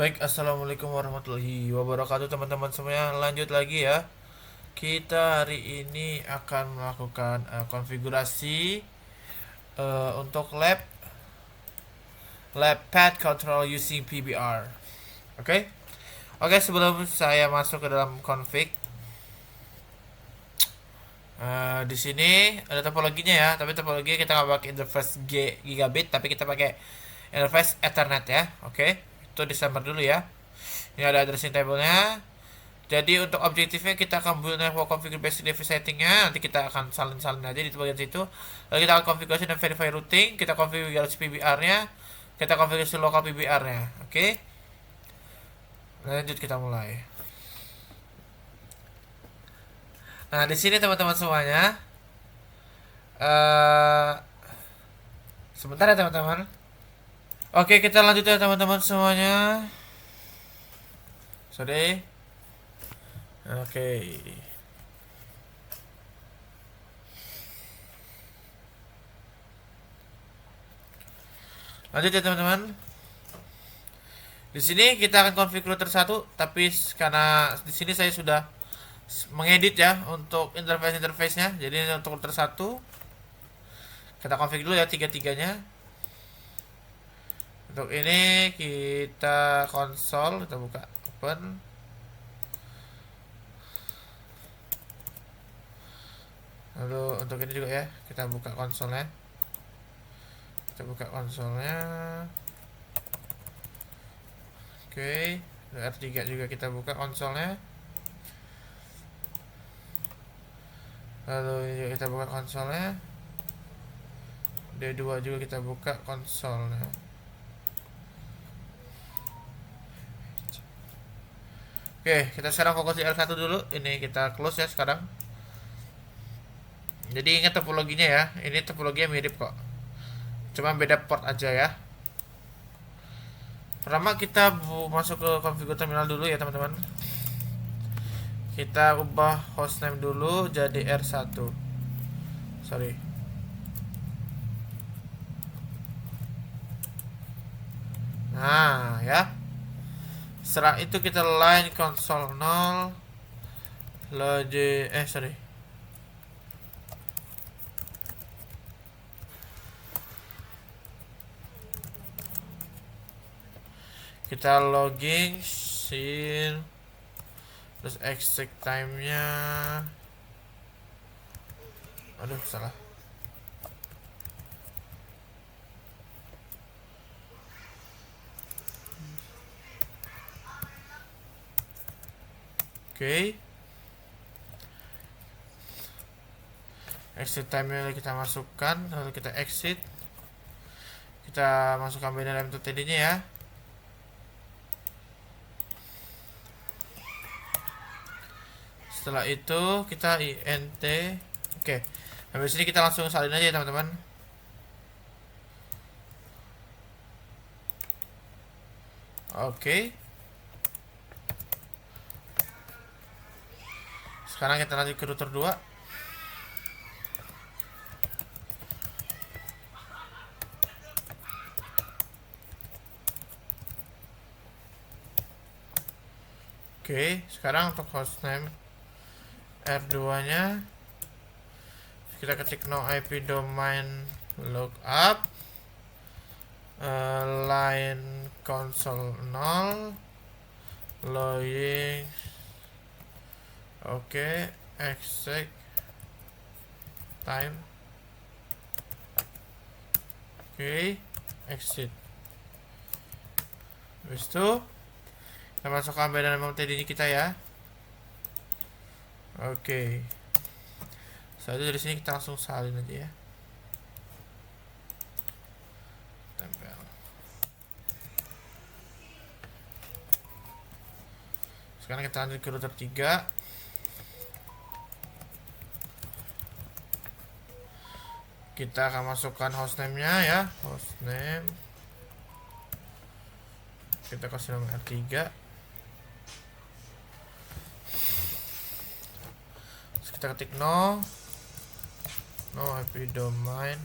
Baik, assalamualaikum warahmatullahi wabarakatuh teman-teman semuanya. Lanjut lagi ya. Kita hari ini akan melakukan konfigurasi untuk lab pad control using PBR. Oke? Oke, sebelum saya masuk ke dalam config, di sini ada topologinya ya. Tapi topologinya kita nggak pakai interface gigabit, tapi kita pakai interface Ethernet ya. Oke? Itu disambung dulu ya. Ini ada addressing table-nya. Jadi untuk objektifnya kita akan build network configure basic device settingnya. Nanti kita akan salin-salin aja di bagian situ. Lalu kita akan konfigurasi dan verify routing. Kita konfigurasi PBR-nya. Kita konfigurasi lokal PBR-nya. Oke. Lanjut kita mulai. Nah di sini teman-teman semuanya. eh Sebentar ya teman-teman. Oke kita lanjut ya teman-teman semuanya. Sorry. Oke. Lanjut ya teman-teman. Di sini kita akan konfigurasi router 1, tapi karena di sini saya sudah mengedit ya untuk interface-nya. Jadi untuk router 1 kita config dulu ya tiga-tiganya. Untuk ini kita konsol, kita buka open. Lalu untuk ini juga ya, kita buka konsolnya. Kita buka konsolnya. Oke, R3 juga kita buka konsolnya. Lalu ini juga kita buka konsolnya. D2 juga kita buka konsolnya. Oke, kita sekarang fokus di L1 dulu. Ini kita close ya sekarang. Jadi ingat topologinya ya. Ini topologinya mirip kok. Cuma beda port aja ya. Pertama kita masuk ke configure terminal dulu ya teman-teman. Kita ubah hostname dulu jadi R1. Sorry. Nah ya. Setelah itu kita line console 0 sorry. Kita logging scene, terus exit time-nya, aduh salah. Oke. Exit time-nya kita masukkan, lalu kita exit. Kita masukkan banner MTTD-nya ya. Setelah itu kita int. Oke. Habis ini kita langsung salin aja ya teman-teman. Oke. Sekarang kita lanjut ke router 2. Oke, sekarang untuk hostname R2-nya kita ketik no IP domain lookup, line console 0, logging. Oke, exit time. Oke, exit. Habis itu kita masukkan dan MTD kita ya. Oke. Setelah itu dari sini kita langsung salin aja ya. Tempel. Sekarang kita lanjut ke router 3. Kita akan masukkan hostname-nya ya. Hostname. Kita kasih nama R3. Terus kita ketik no IP domain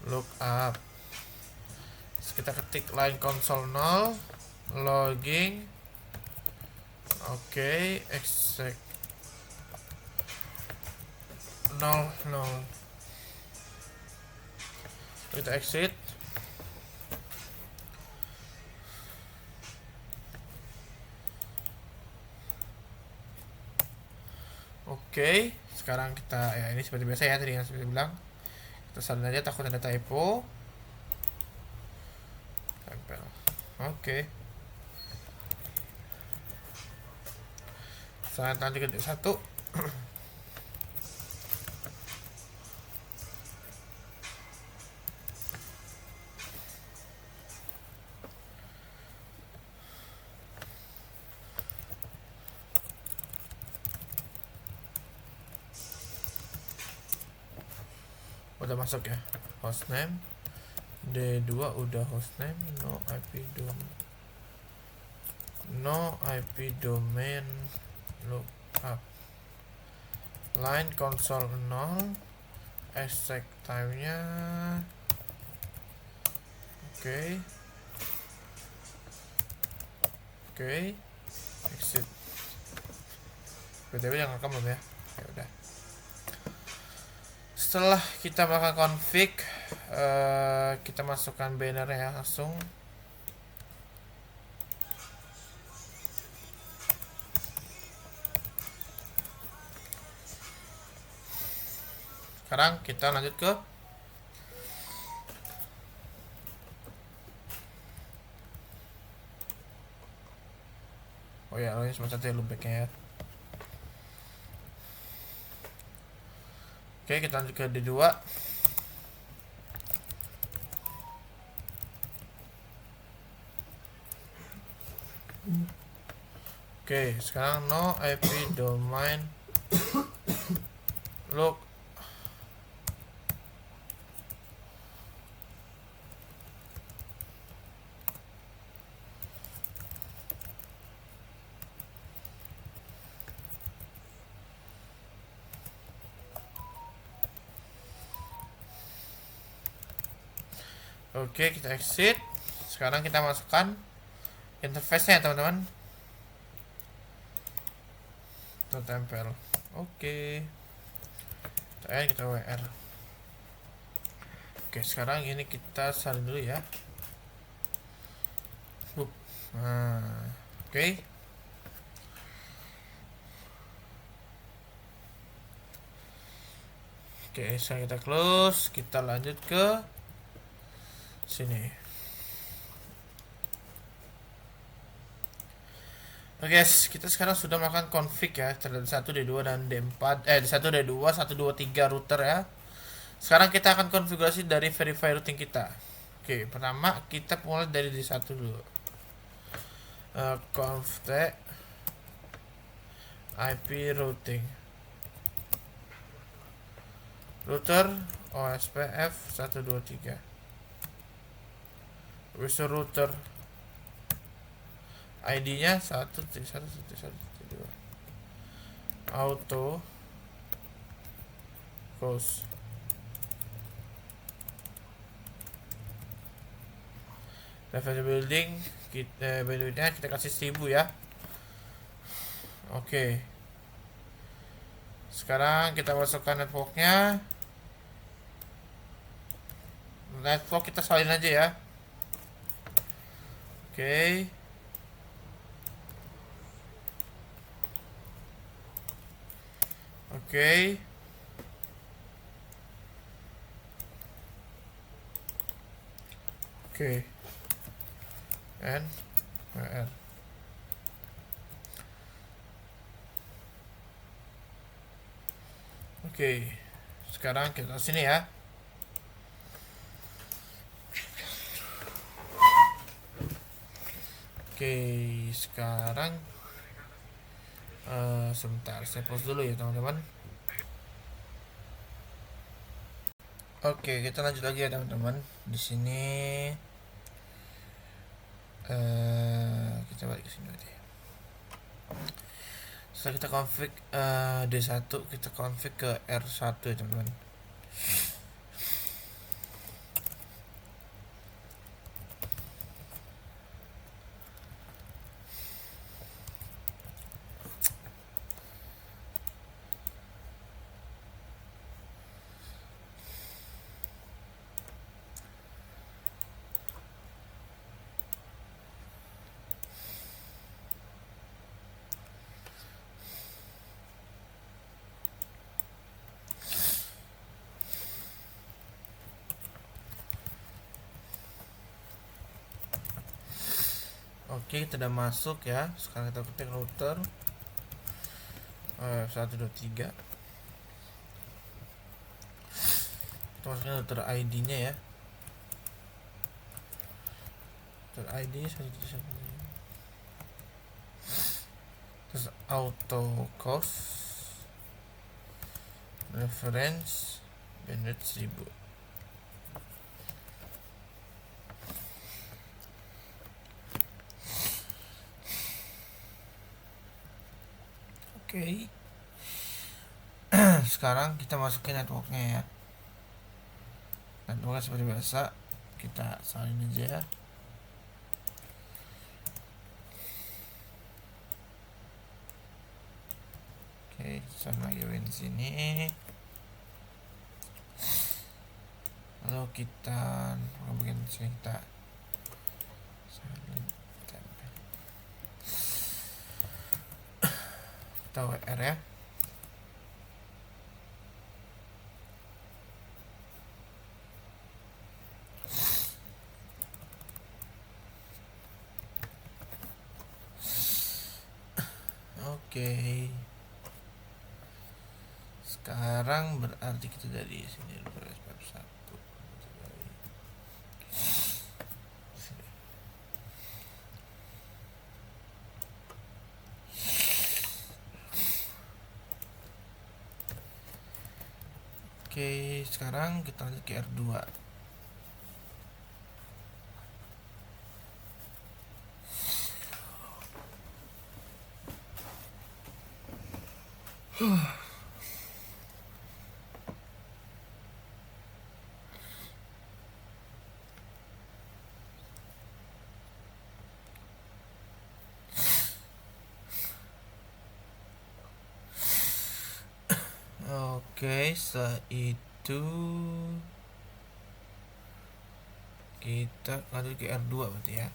lookup. Terus kita ketik line console 0, logging. Oke, exec 00. Kita exit. Oke, sekarang kita ya ini seperti biasa ya, tadi yang seperti bilang. Kita salin aja, takut ada typo. Tempel. Oke. Saat nanti ketik 1. Udah masuk ya hostname. D2 udah hostname. No IP domain lookup. Line console 0. Exact time nya oke. Exit. BTW yang rekam belum ya? Ya udah. Setelah kita melakukan config, kita masukkan banner ya langsung. Sekarang kita lanjut ke ini cuma satu loopbacknya ya. Oke, kita lanjut ke D2. Oke, sekarang no IP domain look. Oke, kita exit. Sekarang kita masukkan interface-nya teman-teman. Kita tempel. Oke. Kita WR. Oke, sekarang ini kita salin dulu ya. Nah, oke. Oke, sekarang kita close. Kita lanjut ke sini. Oke guys, kita sekarang sudah melakukan config ya terhadap D1, D2 dan D4 D1, D2, 1, 2, 3 router ya. Sekarang kita akan konfigurasi dari verify routing kita. Oke, pertama kita mulai dari D1 dulu. Conf IP routing router OSPF 123. Visual router ID-nya 1.1.1.2. Auto close. Level building kita bandwidthnya kita kasih 1000 ya. Oke. Sekarang kita masukkan networknya. Network kita salin aja ya. Oke. Oke. Oke. And WR. Oke. Sekarang kita sini ya. Oke, sekarang sebentar, saya pause dulu ya teman-teman. Oke, kita lanjut lagi ya teman-teman. Di sini kita balik ke sini aja. Setelah kita config D1, kita config ke R1 ya teman-teman. Oke, kita udah masuk ya. Sekarang kita ketik router 123. Kita masukin router ID nya ya. Router ID 123. Terus auto cost reference bandwidth 1000. Oke. Sekarang kita masukin networknya ya. Networknya seperti biasa, kita salin aja. Oke, salin lagi di sini. Lalu kita bagian sini kita salin tempel. Kita WR ya. Oke. Sekarang berarti kita dari sini dulu S1. Oke, sekarang kita lanjut ke R2. Oke, setelah itu kita lanjut ke R2 berarti ya.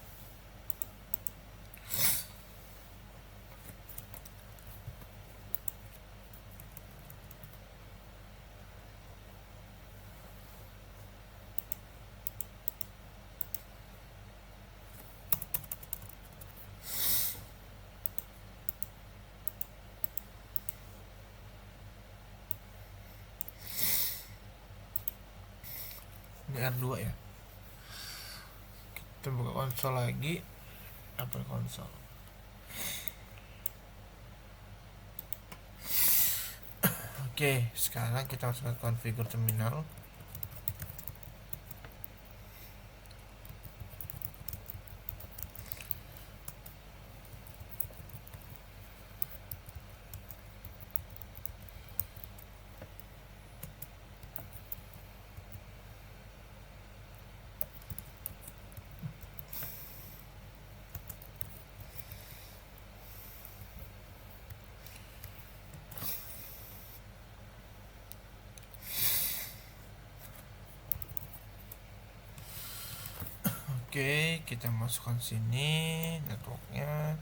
Ini R2 ya. Kita buka konsol lagi. Apple konsol. Oke, sekarang kita masuk ke configure terminal. Oke, kita masukkan sini networknya.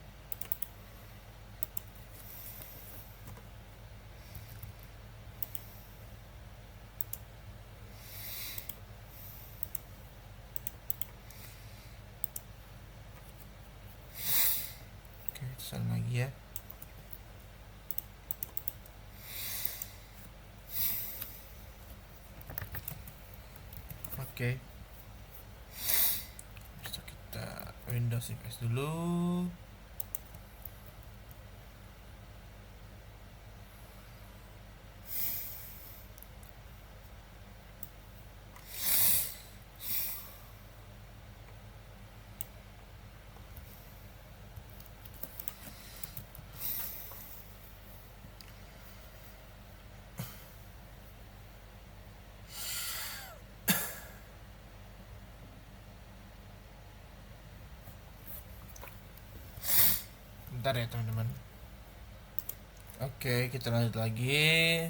Oke, salin lagi ya. Oke. Bisa kita Windows FS dulu. Bentar ya teman-teman. Oke, kita lanjut lagi.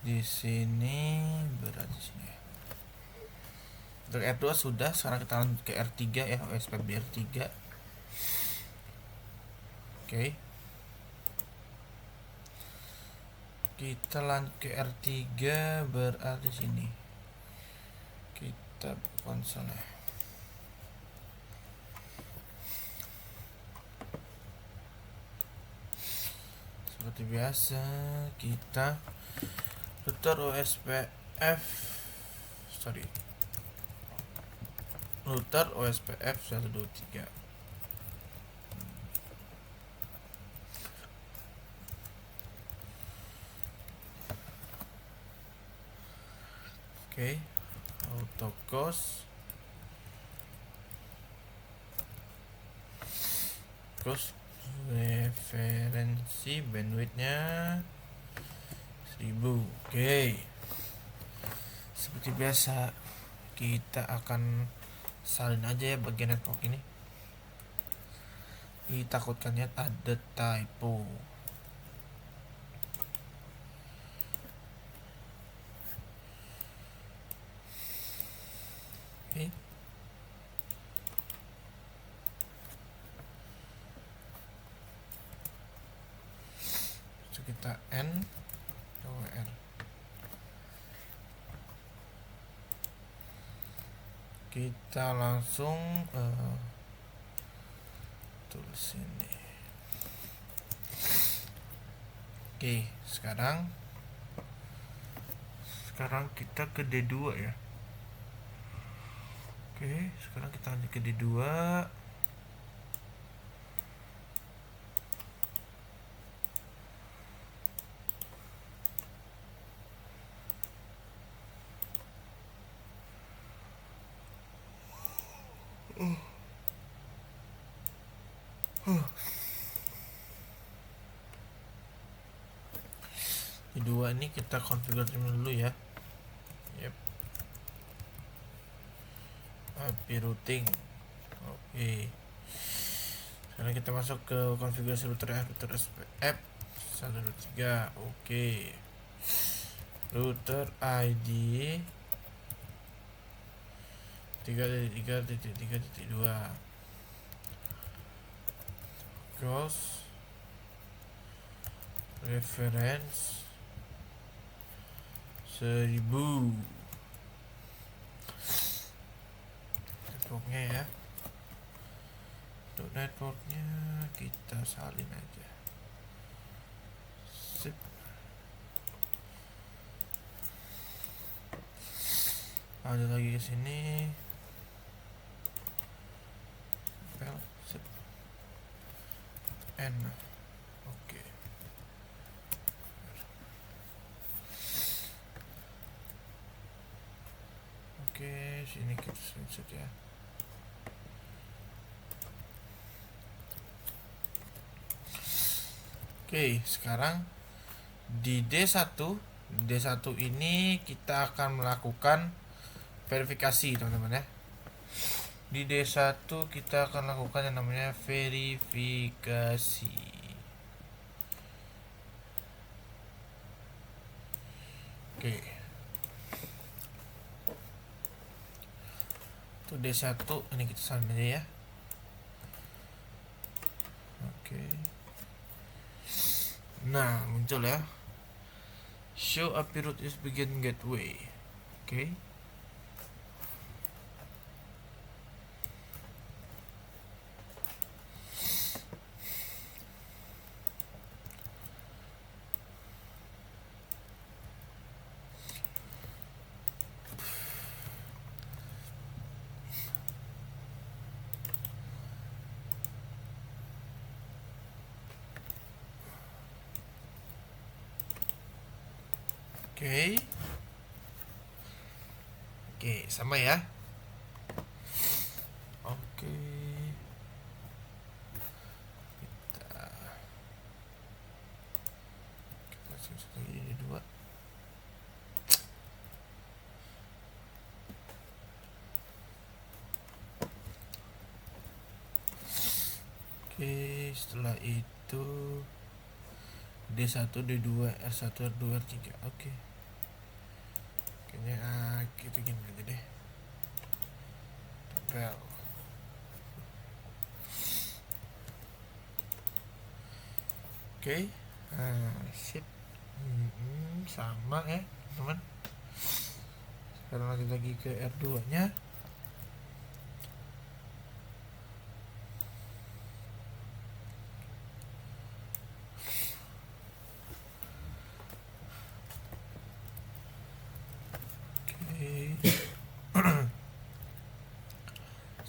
Di sini berarti sini ya. Untuk R2 sudah, sekarang kita lanjut ke R3 ya, OSPB R3. Oke. Kita lanjut ke R3 berarti sini. Kita konsolnya. seperti biasa kita router OSPF router OSPF 123. Oke, autocos referensi bandwidthnya 1000. Oke, seperti biasa kita akan salin aja ya bagian network ini. Ditakutkannya ada typo. Oke. So, kita N WR. Kita langsung tulis ini. Oke, sekarang kita ke D2 ya. Oke, sekarang kita lanjut ke D2. D2 ini kita konfigurasi dulu ya. Yep. IP routing. Oke. Sekarang kita masuk ke konfigurasi router ya, router SPF 123. Oke. Router ID 3.3.3.2. Cross reference 1000. Networknya ya, untuk networknya kita salin aja. Sip. Lanjut lagi ke sini. Sip. N. Oke. Oke, sini kita screenshot ya. Oke, sekarang di D1 ini kita akan melakukan verifikasi teman-teman ya. Di D1 kita akan lakukan yang namanya verifikasi. Oke. Untuk D1 ini kita salin aja ya. Oke. Nah, muncul ya. Show IP route is begin gateway. Oke. Oke. Oke, sama ya. Oke. Kita langsung lagi dua. Oke, setelah itu D1, D2, R1, R2, R3. Oke. Kayaknya kita gini aja deh. Tempel. Oke. Sip. Sama ya, teman. Sekarang lanjut lagi ke R2-nya.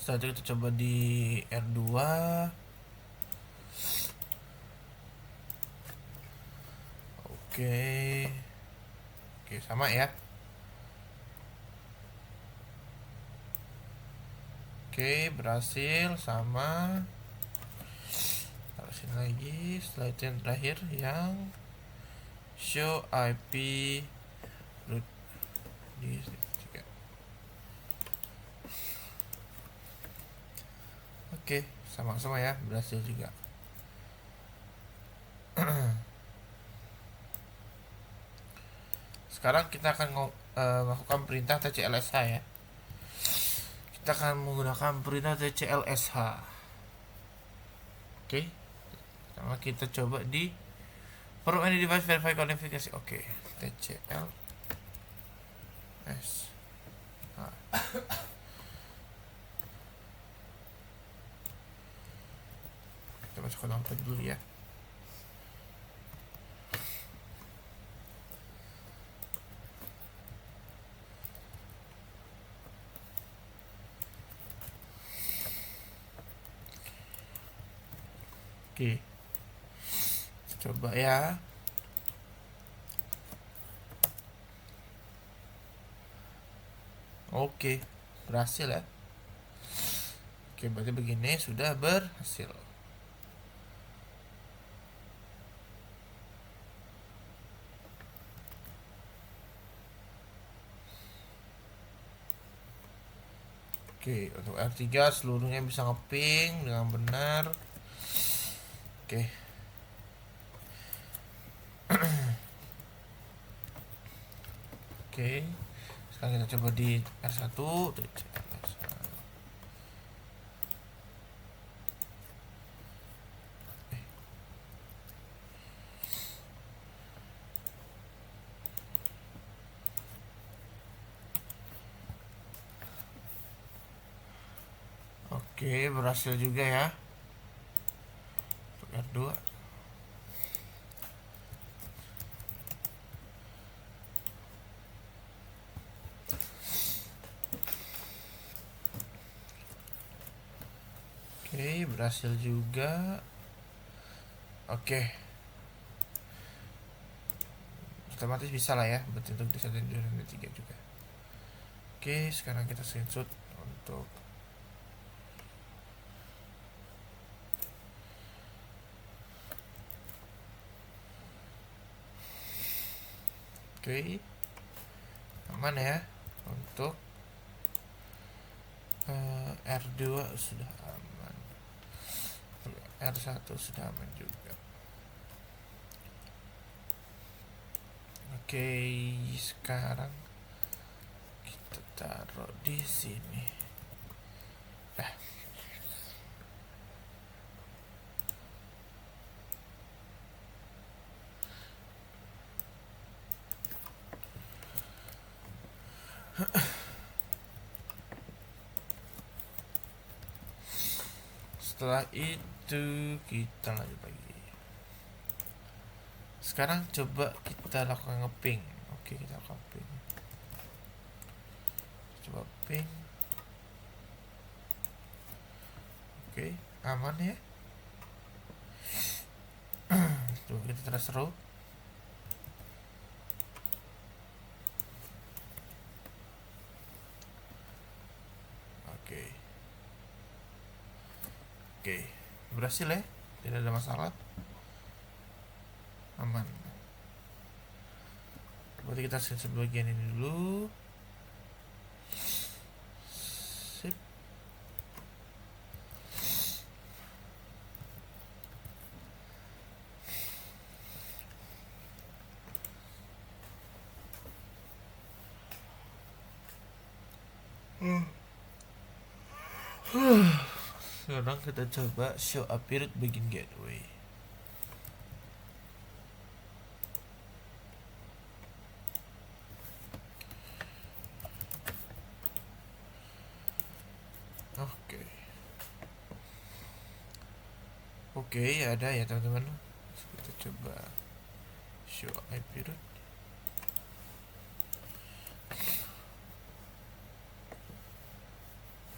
Setelah itu kita coba di R2. Oke. Oke, sama ya. Oke, berhasil sama. Taruh sini lagi. Setelah itu yang terakhir yang show IP root di tiga. Oke, sama-sama ya, berhasil juga. Sekarang kita akan melakukan perintah tclsh ya. Kita akan menggunakan perintah tclsh. Oke. Pertama kita coba di from any device verify kualifikasi. Oke. tclsh. Kita masuk ke download dulu ya. Oke. Coba ya. Oke, berhasil ya. Oke, berarti begini sudah berhasil. Oke, untuk R3 seluruhnya bisa ngeping dengan benar. Oke. Oke. Sekarang kita coba di R1. Oke, berhasil juga ya. Untuk R2. Oke, berhasil juga. Oke. Otomatis bisa lah ya, berarti untuk di 1 dan 3 juga. Oke, sekarang kita screenshot untuk oke, aman ya. Untuk R2 sudah aman, R1 sudah aman juga. Oke, sekarang kita taruh di sini. Setelah itu kita lanjut lagi. Sekarang coba kita lakukan ngeping. Oke, kita lakukan ping. Coba ping. Oke, aman ya. Coba kita terus route. Oke, berhasil ya, tidak ada masalah, aman. Berarti kita screenshot bagian ini dulu. Sip. Sekarang kita coba show appeared begin gateway. Oke, ada ya teman-teman. Kita coba show IP root.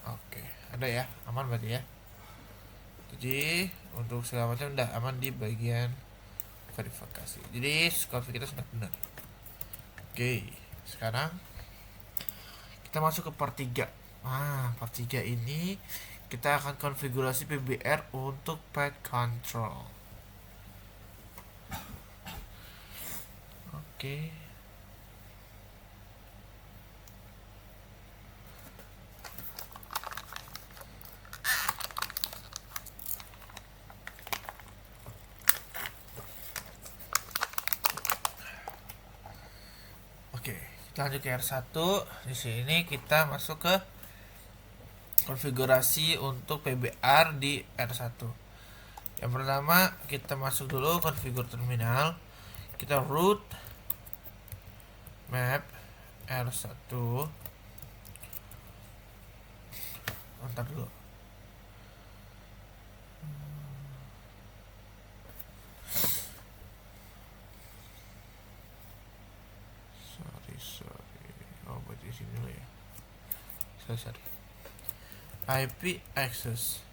Oke, ada ya, aman berarti ya. Jadi untuk segala macam udah aman di bagian verifikasi. Jadi konfig kita sudah benar. Oke, sekarang kita masuk ke part 3. Part 3 ini kita akan konfigurasi PBR untuk pet control. Oke. Oke, kita lanjut ke R1. Di sini kita masuk ke konfigurasi untuk PBR di R1. Yang pertama, kita masuk dulu konfigur terminal. Kita root map R1. Bentar dulu. Sorry. Oh, buat di sini dulu ya. Sorry. IP access.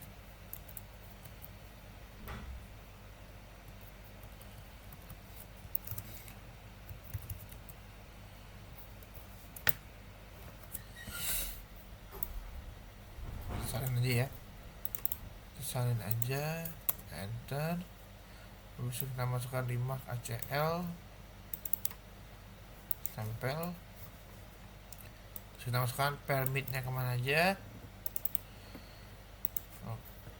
Salin aja ya. Salin aja. Enter. Terus kita masukkan remark ACL. Tempel. Terus kita masukkan permitnya kemana aja.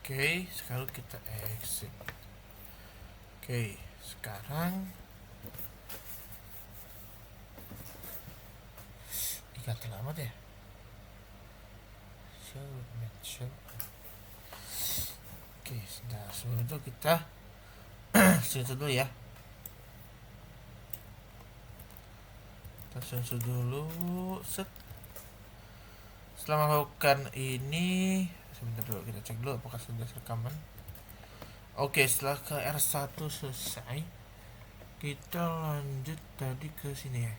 Oke, sekarang kita exit. Oke, sekarang dikata amat ya. Show. Oke, sebentar. Sebelum itu kita sensor dulu ya. Kita sensor dulu. Set. Setelah melakukan ini, sebentar dulu kita cek dulu apakah sudah rekaman. Oke, setelah ke R1 selesai, kita lanjut tadi ke sini ya.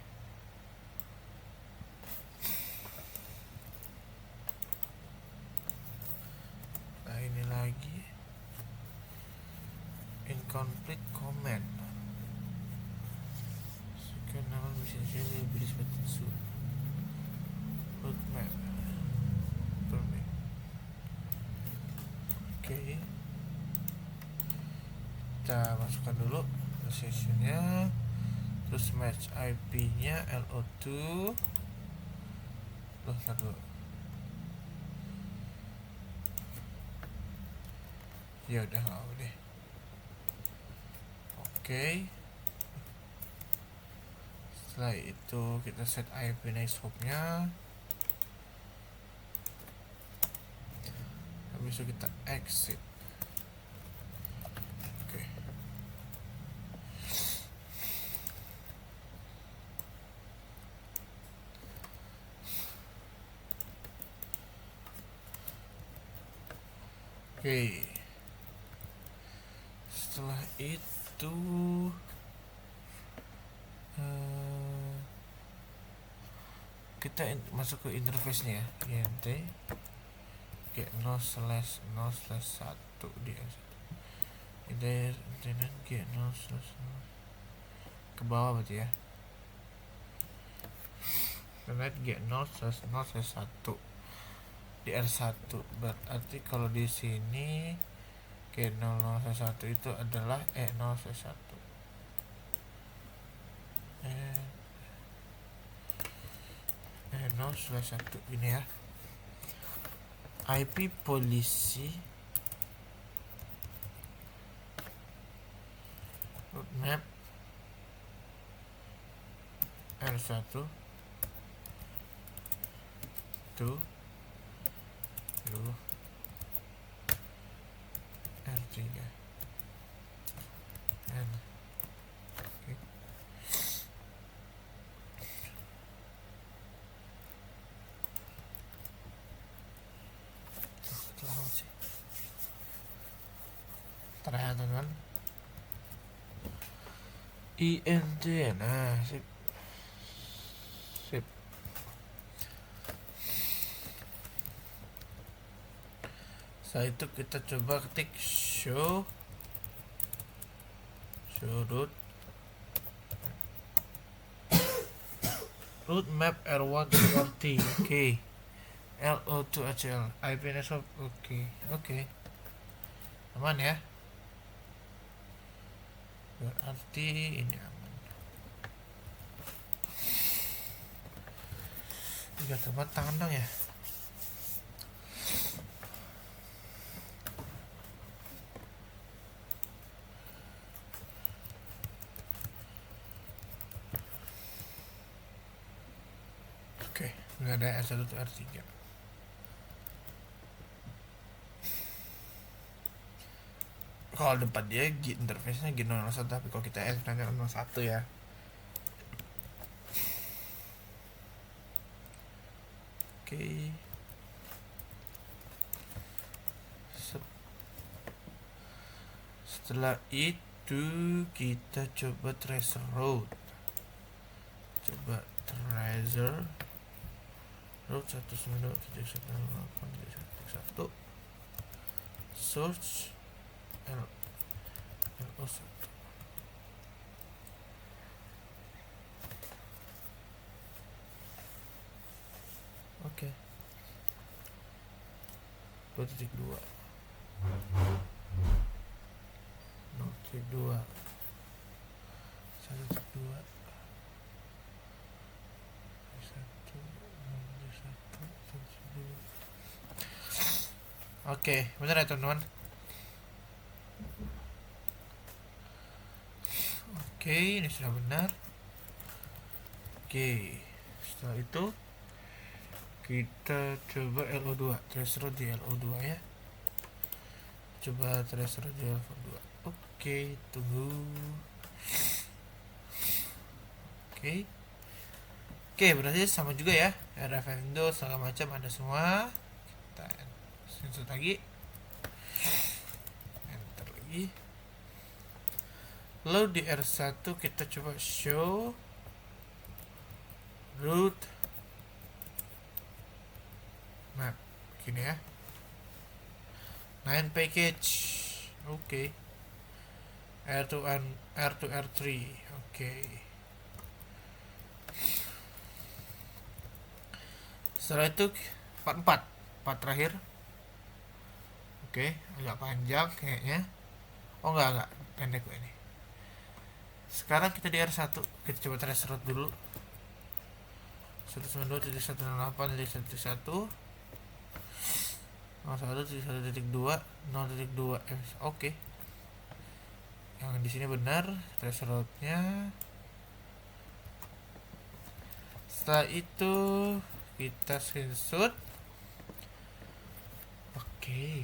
Nah, ini lagi incomplete command. Sekian nama mesin saya lebih seperti itu. Roadmap. Oke. Kita masukkan dulu sessionnya, terus match IP-nya LO2. Dulu. Ya udah nggak deh. Oke. Setelah itu kita set IP next hop-nya. Habis itu kita exit. Oke. Oke. Setelah itu kita masuk ke interface-nya ya. INT G0/0/1 di internet G0/0 ke bawah berarti ya. Internet G0/0/1 di R1. Berarti kalau di sini G0/1 itu adalah E0/1. E0/1 ini ya. IP polisi roadmap R1 itu R3 N. Oke. Lama sih. Terakhir teman. INT. Nah, sip. Setelah itu kita coba ketik show root map R1 to RT. Oke. LO to HL IP network. Oke. Aman ya, berarti ini aman. Tiga tempat tandang ya. Oke, nggak ada R1 to R3. Kalau depan dia interface-nya G001, tapi kalau kita L01 ya. Oke. Setelah itu kita coba tracer route. Coba tracer route 192.168.1.1 search LO1. Oke. 2.2 0.2 1.2 Oke, benar ya teman-teman. Oke, ini sudah benar. Oke, setelah itu kita coba LO2, tracer di LO2 ya. Coba tracer di LO2. Oke, tunggu. Oke, berarti sama juga ya. RFM Windows segala macam ada semua. Kita insert lagi. Enter lagi. Lalu di R1 kita coba show root map. Gini ya. 9 package. Oke. R2 R3. Oke. Setelah itu part 4 terakhir. Oke, agak panjang kayaknya. Oh enggak, pendek kok ini. Sekarang kita di R1, kita coba trace route dulu. 192.168.1.1 0.1.1.2 0.2 Oke. Yang di sini benar trace route-nya. Setelah itu kita screenshot. Oke.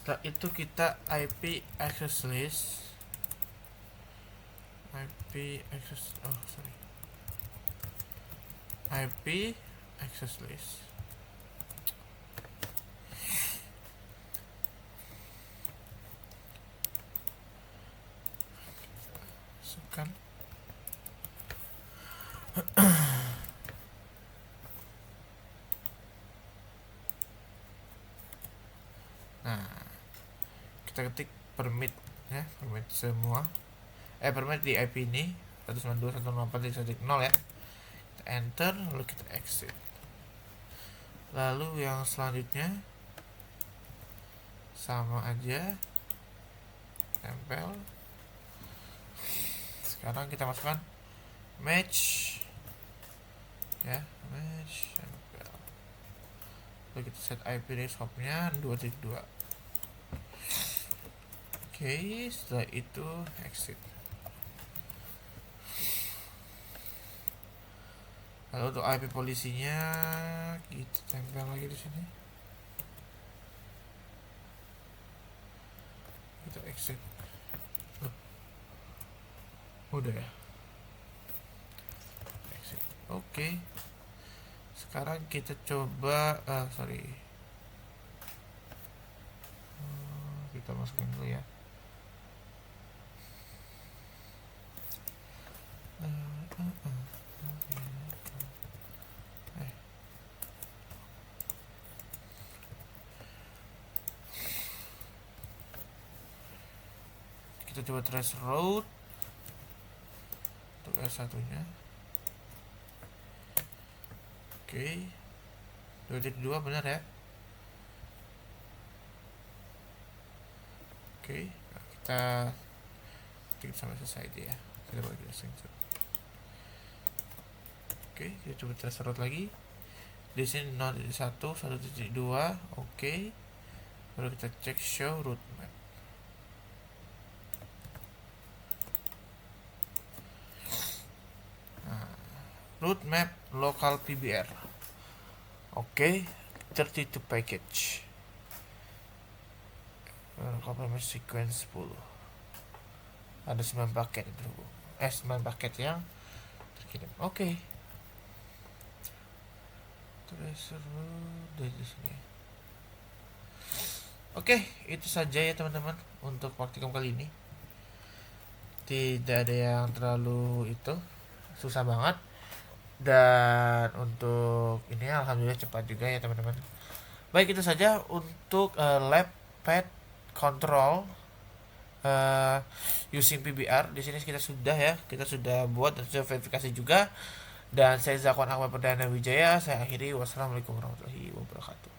Setelah itu kita IP access list. IP access list. Masukkan. Nah, kita ketik permit ya, permit semua. Permit di IP ini 192.168.1.0 ya. Kita enter, lalu kita exit. Lalu yang selanjutnya sama aja, tempel. Sekarang kita masukkan match ya, match tempel. Lalu kita set IP desktopnya 2.2. Oke, setelah itu exit. Lalu untuk IP polisinya kita tempel lagi di sini. Kita exit. Udah ya. Exit. Oke. Sekarang kita coba kita masukin dulu ya. kita coba trace route untuk S1 nya. Oke, 2.2 benar ya. Oke, kita sampai selesai aja ya. Kita boleh screenshot. Oke, kita coba trace route lagi. Di sini 0.1, 1.2. Oke, baru kita cek show route map. Route map local PBR. Oke, 32 package. Complement sequence 10. Ada 9 paket itu. 9 paket yang terkirim. Oke. Tracer dari sini. Oke, itu saja ya teman-teman untuk praktikum kali ini. Tidak ada yang terlalu susah banget. Dan untuk ini alhamdulillah cepat juga ya teman-teman. Baik, itu saja untuk lab pad control using PBR. Di sini kita sudah buat dan sudah verifikasi juga. Dan saya Zakwan Ahmad Perdana Wijaya. Saya akhiri, wassalamualaikum warahmatullahi wabarakatuh.